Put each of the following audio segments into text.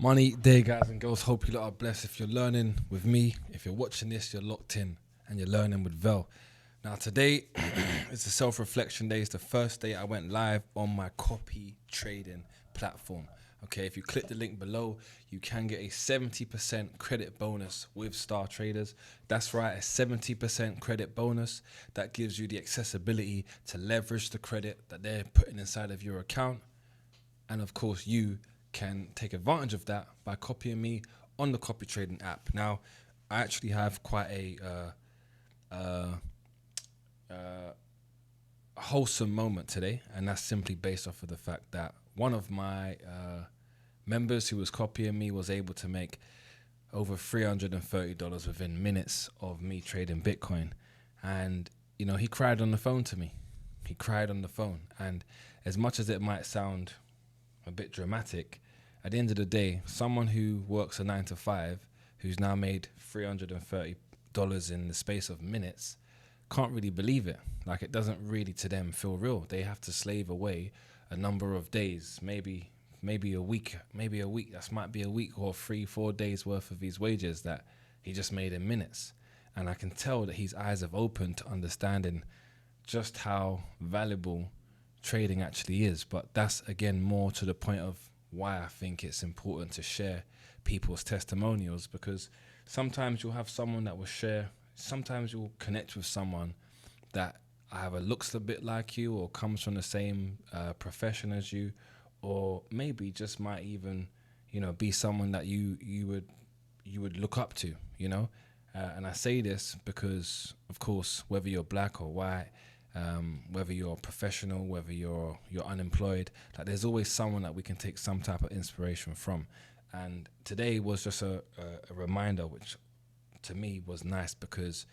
Money day, guys and girls. Hope you lot are blessed. If you're learning with me, if you're watching this, you're locked in and you're learning with Vel. Now today it's a self-reflection day. It's the first day I went live on my copy trading platform. Okay, if you click the link below, you can get a 70% credit bonus with Star Traders. That's right, a 70% credit bonus that gives you the accessibility to leverage the credit that they're putting inside of your account. And of course, you can take advantage of that by copying me on the copy trading app. Now, I actually have quite a wholesome moment today, and that's simply based off of the fact that one of my members who was copying me was able to make over $330 within minutes of me trading Bitcoin. And, you know, he cried on the phone to me. He cried on the phone. And as much as it might sound a bit dramatic, at the end of the day, someone who works a 9 to 5, who's now made $330 in the space of minutes, can't really believe it. Like, it doesn't really to them feel real. They have to slave away a number of days, maybe a week. That might be a week or 3-4 days worth of his wages that he just made in minutes. And I can tell that his eyes have opened to understanding just how valuable trading actually is. But that's again more to the point of why I think it's important to share people's testimonials, because sometimes you'll have someone that will share, sometimes you'll connect with someone that either looks a bit like you or comes from the same profession as you, or maybe just might even, you know, be someone that you would look up to, you know. And I say this because, of course, whether you're black or white, whether you're professional, whether you're unemployed, like there's always someone that we can take some type of inspiration from. And today was just a reminder, which to me was nice, because,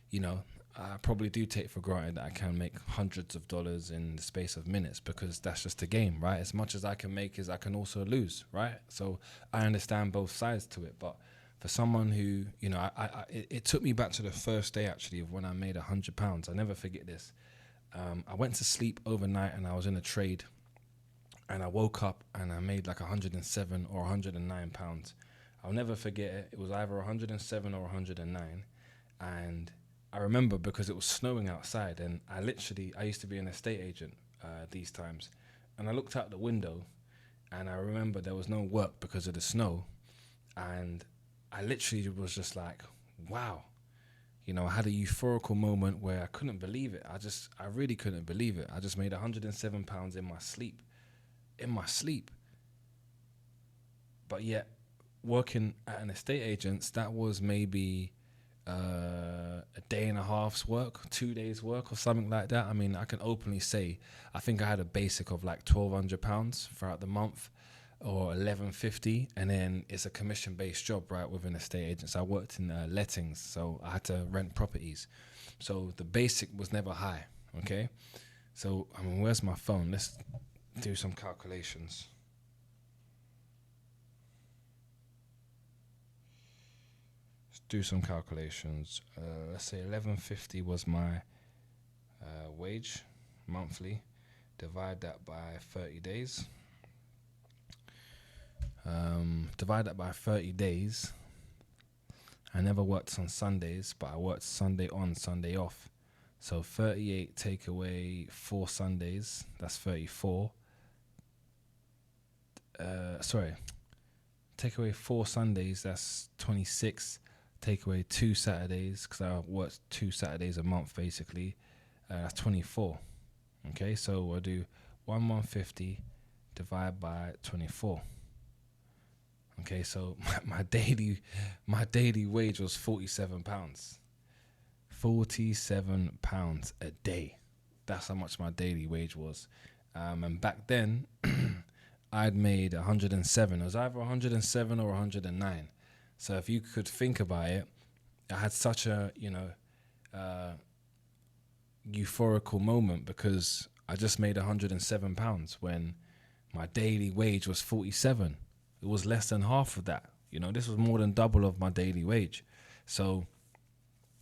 you know, I probably do take for granted that I can make hundreds of dollars in the space of minutes, because that's just a game, right? As much as I can make is I can also lose, right? So I understand both sides to it. But for someone who, you know, it took me back to the first day actually of when I made £100. I never forget this. I went to sleep overnight and I was in a trade, and I woke up and I made like 107 or 109 pounds. I'll never forget it. It was either 107 or 109. And I remember because it was snowing outside, and I used to be an estate agent these times. And I looked out the window and I remember there was no work because of the snow. And I literally was just like, wow. You know, I had a euphorical moment where I couldn't believe it. I really couldn't believe it. I just made £107 in my sleep. But yet, working at an estate agent's, that was maybe a day and a half's work, 2 days work or something like that. I mean, I can openly say, I think I had a basic of like £1,200 throughout the month, or $1,150, and then it's a commission-based job, right, within estate agents. I worked in lettings, so I had to rent properties. So the basic was never high, okay? So, I mean, where's my phone? Let's do some calculations. Let's say $1,150 was my wage monthly. Divide that by 30 days. Divide that by 30 days. I never worked on Sundays, but I worked Sunday on, Sunday off. So 38 take away 4 Sundays, that's 34. Take away 4 Sundays, that's 26. Take away 2 Saturdays, because I worked 2 Saturdays a month basically, that's 24. Okay, so we'll do 1,150 divided by 24. Okay, so my daily wage was £47. £47 a day. That's how much my daily wage was. And back then, I'd made 107. It was either 107 or 109. So if you could think about it, I had such a, you know, euphorical moment, because I just made £107 when my daily wage was 47. It was less than half of that. You know, this was more than double of my daily wage. So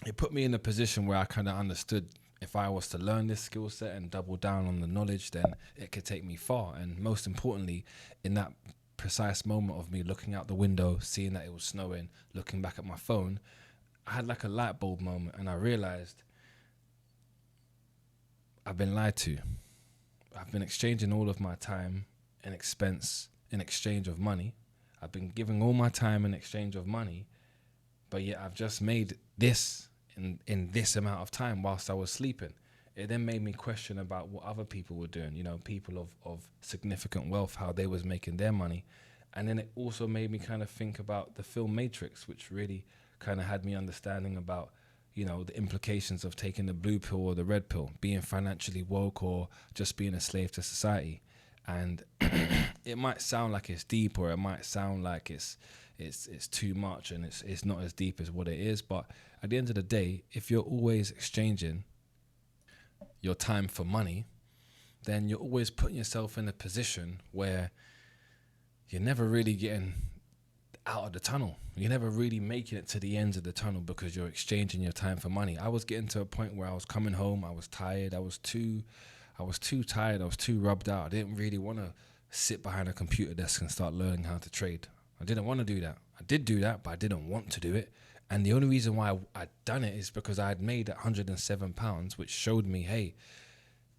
it put me in a position where I kind of understood, if I was to learn this skill set and double down on the knowledge, then it could take me far. And most importantly, in that precise moment of me looking out the window, seeing that it was snowing, looking back at my phone, I had like a light bulb moment, and I realized I've been lied to. I've been exchanging all of my time and expense in exchange of money. I've been giving all my time in exchange of money, but yet I've just made this in this amount of time whilst I was sleeping. It then made me question about what other people were doing, you know, people of significant wealth, how they was making their money. And then it also made me kind of think about the film Matrix, which really kind of had me understanding about, you know, the implications of taking the blue pill or the red pill, being financially woke or just being a slave to society. And it might sound like it's deep, or it might sound like it's too much, and it's not as deep as what it is. But at the end of the day, if you're always exchanging your time for money, then you're always putting yourself in a position where you're never really getting out of the tunnel. You're never really making it to the ends of the tunnel because you're exchanging your time for money. I was getting to a point where I was coming home, I was tired, I was too tired, I was too rubbed out. I didn't really want to sit behind a computer desk and start learning how to trade. I didn't want to do that. I did do that, but I didn't want to do it. And the only reason why I'd done it is because I had made £107, which showed me, hey,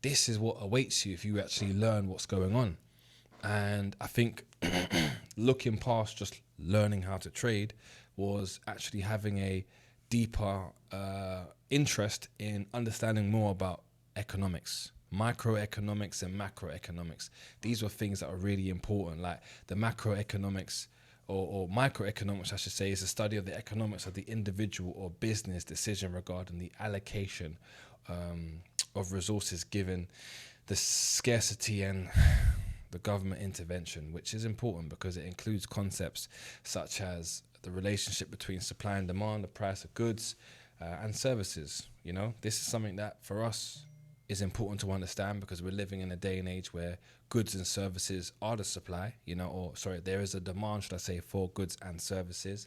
this is what awaits you if you actually learn what's going on. And I think looking past just learning how to trade was actually having a deeper interest in understanding more about economics, microeconomics and macroeconomics. These were things that are really important, like the macroeconomics or microeconomics, I should say, is a study of the economics of the individual or business decision regarding the allocation of resources given the scarcity and the government intervention, which is important because it includes concepts such as the relationship between supply and demand, the price of goods and services. You know, this is something that for us is important to understand because we're living in a day and age where goods and services are the supply, you know, or sorry, there is a demand, should I say, for goods and services.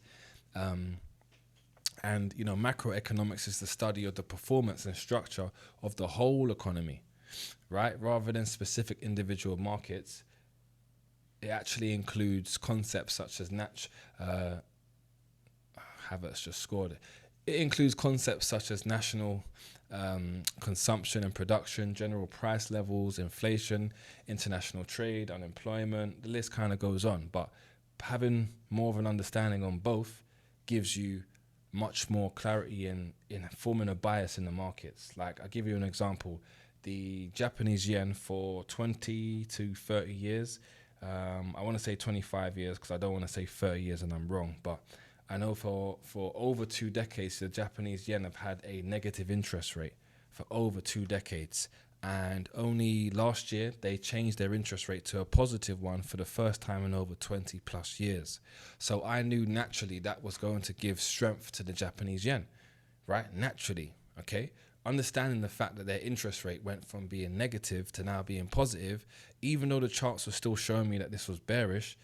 And, you know, macroeconomics is the study of the performance and structure of the whole economy, right? Rather than specific individual markets, it actually includes concepts such as Havertz just scored it. It includes concepts such as national consumption and production, general price levels, inflation, international trade, unemployment. The list kind of goes on. But having more of an understanding on both gives you much more clarity in forming a bias in the markets. Like, I'll give you an example. The Japanese yen for 20 to 30 years, I want to say 25 years because I don't want to say 30 years and I'm wrong, but I know for over 2 decades, the Japanese yen have had a negative interest rate for over 2 decades. And only last year, they changed their interest rate to a positive one for the first time in over 20 plus years. So I knew naturally that was going to give strength to the Japanese yen, right? Naturally, okay? Understanding the fact that their interest rate went from being negative to now being positive, even though the charts were still showing me that this was bearish,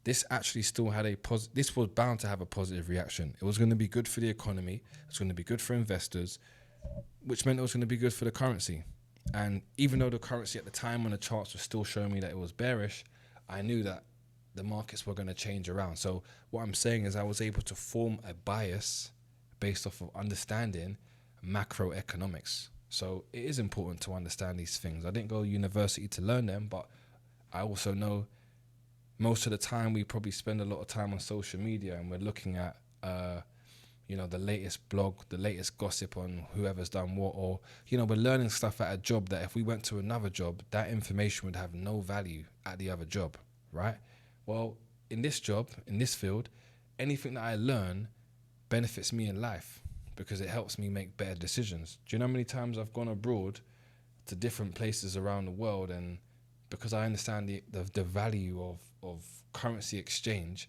this actually still had this was bound to have a positive reaction. It was going to be good for the economy. It was going to be good for investors, which meant it was going to be good for the currency. And even though the currency at the time when the charts were still showing me that it was bearish, I knew that the markets were going to change around. So what I'm saying is I was able to form a bias based off of understanding macroeconomics. So it is important to understand these things. I didn't go to university to learn them, but I also know most of the time we probably spend a lot of time on social media and we're looking at the latest blog, the latest gossip on whoever's done what, or we're learning stuff at a job that if we went to another job, that information would have no value at the other job, right? Well, in this job, in this field, anything that I learn benefits me in life because it helps me make better decisions. Do you know how many times I've gone abroad to different places around the world, and because I understand the value of currency exchange,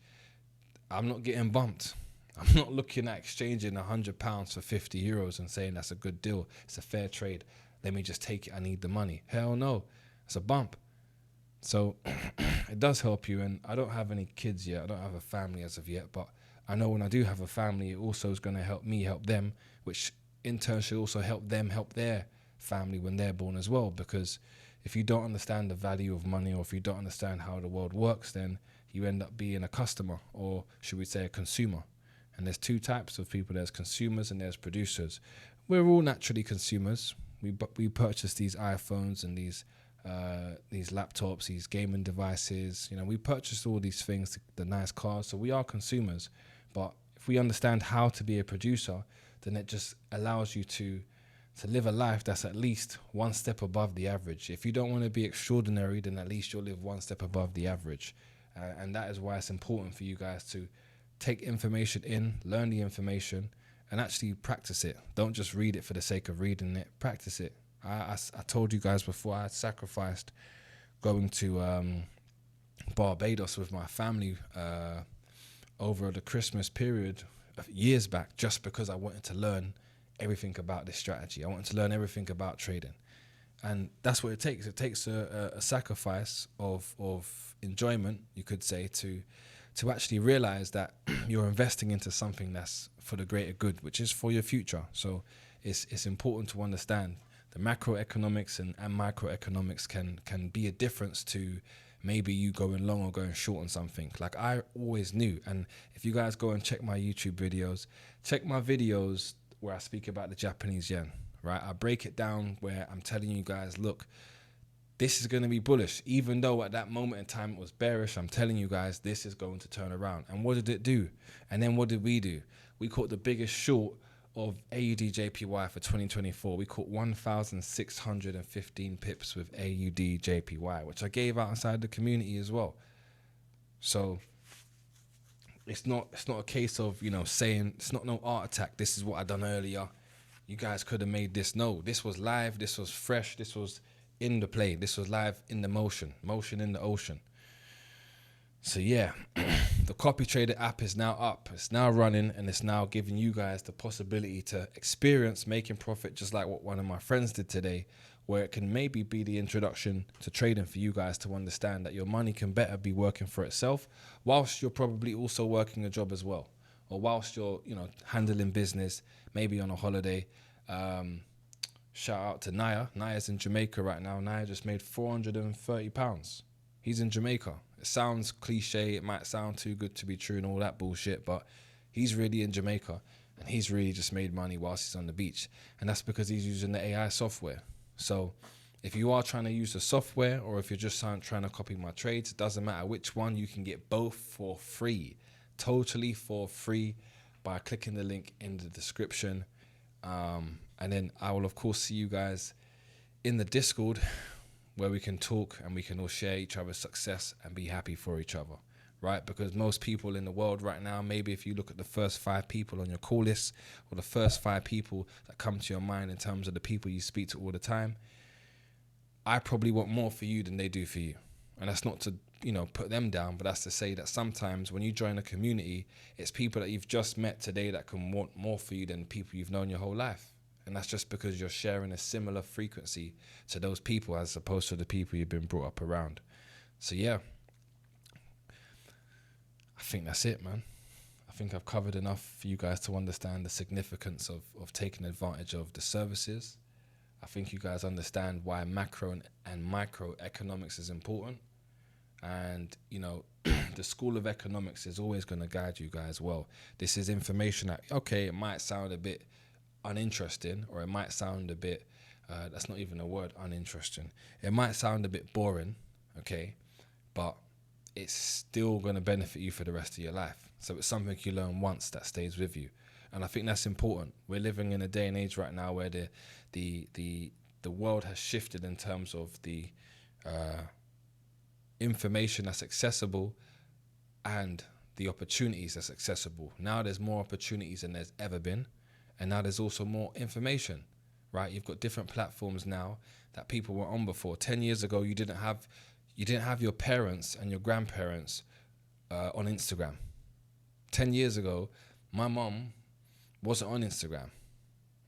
I'm not getting bumped. I'm not looking at exchanging £100 for €50 and saying that's a good deal. It's a fair trade. Let me just take it. I need the money. Hell no. It's a bump. So it does help you. And I don't have any kids yet. I don't have a family as of yet. But I know when I do have a family, it also is going to help me help them, which in turn should also help them help their family when they're born as well. Because if you don't understand the value of money, or if you don't understand how the world works, then you end up being a customer, or should we say a consumer. And there's two types of people. There's consumers and there's producers. We're all naturally consumers. We purchase these iPhones and these laptops, these gaming devices. We purchase all these things, the nice cars. So we are consumers. But if we understand how to be a producer, then it just allows you to live a life that's at least one step above the average. If you don't want to be extraordinary, then at least you'll live one step above the average. And that is why it's important for you guys to take information in, learn the information, and actually practice it. Don't just read it for the sake of reading it. Practice it. I told you guys before, I had sacrificed going to Barbados with my family over the Christmas period years back, just because I wanted to learn everything about this strategy. I wanted to learn everything about trading. And that's what it takes. It takes a sacrifice of enjoyment, you could say, to actually realize that you're investing into something that's for the greater good, which is for your future. So it's important to understand the macroeconomics and microeconomics can be a difference to maybe you going long or going short on something. Like I always knew. And if you guys go and check my YouTube videos, check my videos where I speak about the Japanese yen, right? I break it down where I'm telling you guys, look, this is going to be bullish. Even though at that moment in time it was bearish, I'm telling you guys, this is going to turn around. And what did it do? And then what did we do? We caught the biggest short of AUD JPY for 2024. We caught 1,615 pips with AUD JPY, which I gave out inside the community as well. So it's not a case of, saying, it's not no art attack. This is what I done earlier. You guys could have made this. No, this was live. This was fresh. This was in the play. This was live in the motion in the ocean. So yeah, the Copy Trader app is now up. It's now running, and it's now giving you guys the possibility to experience making profit, just like what one of my friends did today, where it can maybe be the introduction to trading for you guys to understand that your money can better be working for itself, whilst you're probably also working a job as well, or whilst you're, handling business, maybe on a holiday. Shout out to Naya. Naya's in Jamaica right now. Naya just made £430. He's in Jamaica. It sounds cliche. It might sound too good to be true and all that bullshit, but he's really in Jamaica, and he's really just made money whilst he's on the beach. And that's because he's using the AI software. So if you are trying to use the software, or if you're just trying to copy my trades, it doesn't matter which one. You can get both for free, totally for free, by clicking the link in the description. And then I will, of course, see you guys in the Discord, where we can talk and we can all share each other's success and be happy for each other, right? Because most people in the world right now, maybe if you look at the first 5 people on your call list, or the first 5 people that come to your mind in terms of the people you speak to all the time, I probably want more for you than they do for you. And that's not to, put them down, but that's to say that sometimes when you join a community, it's people that you've just met today that can want more for you than people you've known your whole life. And that's just because you're sharing a similar frequency to those people as opposed to the people you've been brought up around. So yeah, I think that's it, man. I think I've covered enough for you guys to understand the significance of taking advantage of the services. I think you guys understand why macro and microeconomics is important. And, the School of Economics is always going to guide you guys well. This is information that, okay, it might sound a bit uninteresting, or it might sound a bit, that's not even a word, uninteresting. It might sound a bit boring, okay, but it's still going to benefit you for the rest of your life. So it's something you learn once that stays with you. And I think that's important. We're living in a day and age right now where the world has shifted in terms of the information that's accessible and the opportunities that's accessible. Now there's more opportunities than there's ever been. And now there's also more information, right? You've got different platforms now that people were on before. 10 years ago, you didn't have your parents and your grandparents on Instagram. 10 years ago, my mom wasn't on Instagram.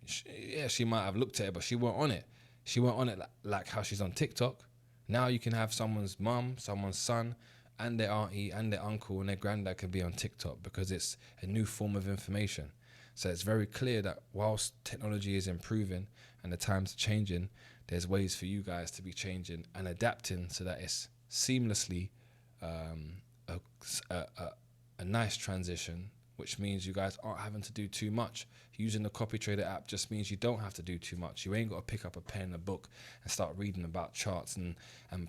She might have looked at it, but she weren't on it. She weren't on it like how she's on TikTok. Now you can have someone's mum, someone's son, and their auntie and their uncle and their granddad can be on TikTok, because it's a new form of information. So it's very clear that whilst technology is improving and the times are changing, there's ways for you guys to be changing and adapting so that it's seamlessly a nice transition, which means you guys aren't having to do too much. Using the Copy Trader app just means you don't have to do too much. You ain't got to pick up a pen, a book, and start reading about charts and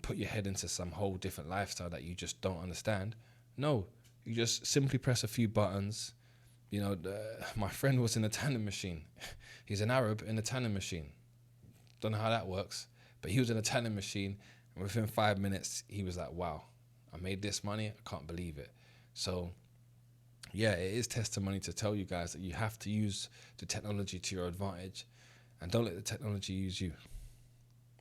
put your head into some whole different lifestyle that you just don't understand. No, you just simply press a few buttons. You know, my friend was in a tanning machine. He's an Arab in a tanning machine. Don't know how that works, but he was in a tanning machine, and within 5 minutes, he was like, wow, I made this money. I can't believe it. So yeah, it is testimony to tell you guys that you have to use the technology to your advantage, and don't let the technology use you.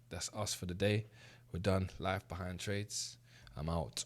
That's us for the day. We're done. Live Behind Trades. I'm out.